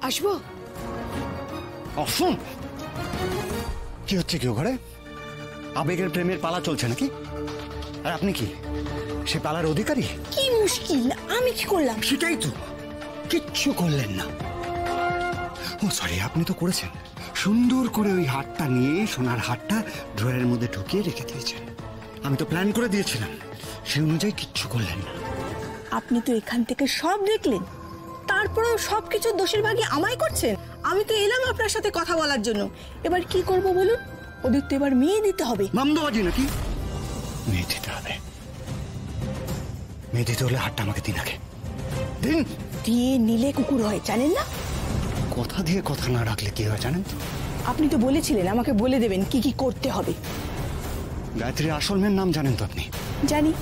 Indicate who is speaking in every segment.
Speaker 1: আসবো?
Speaker 2: অসম! কি হচ্ছে কি ঘরে? আবেগের প্রেমের পালা চলছে নাকি? আর আপনি কি সে পালার অধিকারী?
Speaker 1: কি মুশকিল, আমি কি করলাম?
Speaker 2: সেটাই তো, কিচ্ছু করলেন না। ও সরি, আপনি তো করেছেন। সুন্দর করে ওই হারটা নিয়ে, সোনার হারটা ড্রয়ারের মধ্যে ঢুকিয়ে রেখে দিয়েছেন। আমি তো প্ল্যান করে দিয়েছিলাম, সেই অনুযায়ী কিচ্ছু করলেন না।
Speaker 1: আপনি তো এখান থেকে সব দেখলেন, তারপরেও সবকিছু দোষের ভাগী আমায় করছেন। আমি তো এলাম আপনার সাথে কথা বলার জন্য। এবার কি করব বলুন? ওদের তো এবার মেয়ে দিতে হবে।
Speaker 2: মামদোবাজি নাকি? মেয়ে দিতে হবে? মেয়ে দিতে হলে হারটা আমাকে দিন আগে। দিন।
Speaker 1: দিয়ে নিলে কুকুর হয়, জানেন না?
Speaker 2: কথা দিয়ে কথা না রাখলে কি হয় জানেন তো?
Speaker 1: আপনি তো বলেছিলেন আমাকে বলে দেবেন কি কি করতে হবে।
Speaker 2: গায়ত্রীর আসল মেয়ের নাম জানেন তো আপনি?
Speaker 1: জানি।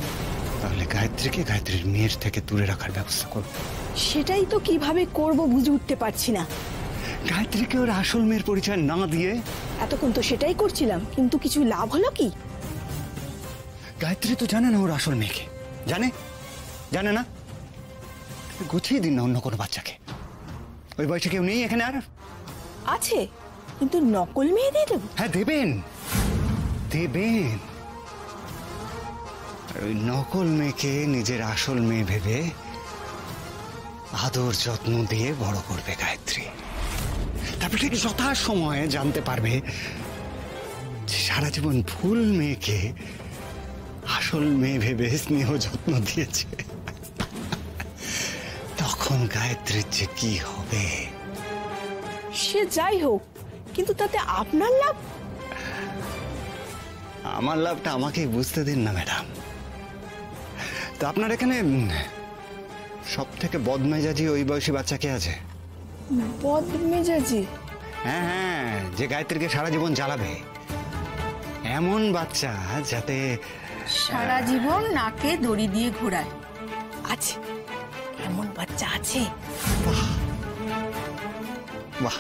Speaker 2: তাহলে গায়ত্রীকে গায়ত্রীর মেয়ের থেকে দূরে রাখার ব্যবস্থা করব।
Speaker 1: সেটাই তো কিভাবে করব বুঝে উঠতে পারছি না।
Speaker 2: গায়ত্রীকে ওর আসল মেয়ের পরিচয় না দিয়ে?
Speaker 1: এতক্ষণ তো সেটাই করছিলাম, কিন্তু কিছু লাভ হলো কি?
Speaker 2: গায়ত্রী তো জানে না ওর আসল মেয়েকে। জানে? জানে না? গুছিয়ে দিন না অন্য কোনো বাচ্চাকে। ওই বয়সে কেউ নেই এখানে আর?
Speaker 1: আছে, কিন্তু নকল মেয়ে দিয়ে দেবো?
Speaker 2: হ্যাঁ দেবেন, দেবেন। ওই নকল মেয়েকে নিজের আসল মেয়ে ভেবে আদর যত্ন দিয়ে বড় করবে গায়ত্রী। তারপর ঠিক যথা সময়ে জানতে পারবে যে সারা জীবন ভুল মেয়েকে আসল মেয়ে ভেবে স্নেহ যত্ন দিয়েছে। তখন গায়ত্রীর যে কি হবে।
Speaker 1: সে যাই হোক, কিন্তু তাতে আপনার লাভ?
Speaker 2: আমার লাভটা আমাকেই বুঝতে দিন না ম্যাডাম। তো আপনার এখানে সব থেকে বদমেজাজি ওই বয়সী বাচ্চা কে আছে?
Speaker 1: বদমেজাজি?
Speaker 2: হ্যাঁ হ্যাঁ, যে গায়ত্রীকে সারা জীবন জ্বালাবে। এমন বাচ্চা যাতে
Speaker 3: সারা জীবন নাকে দড়ি দিয়ে ঘোরায়।
Speaker 1: আছে, এমন বাচ্চা আছে।
Speaker 2: বাহ বাহ।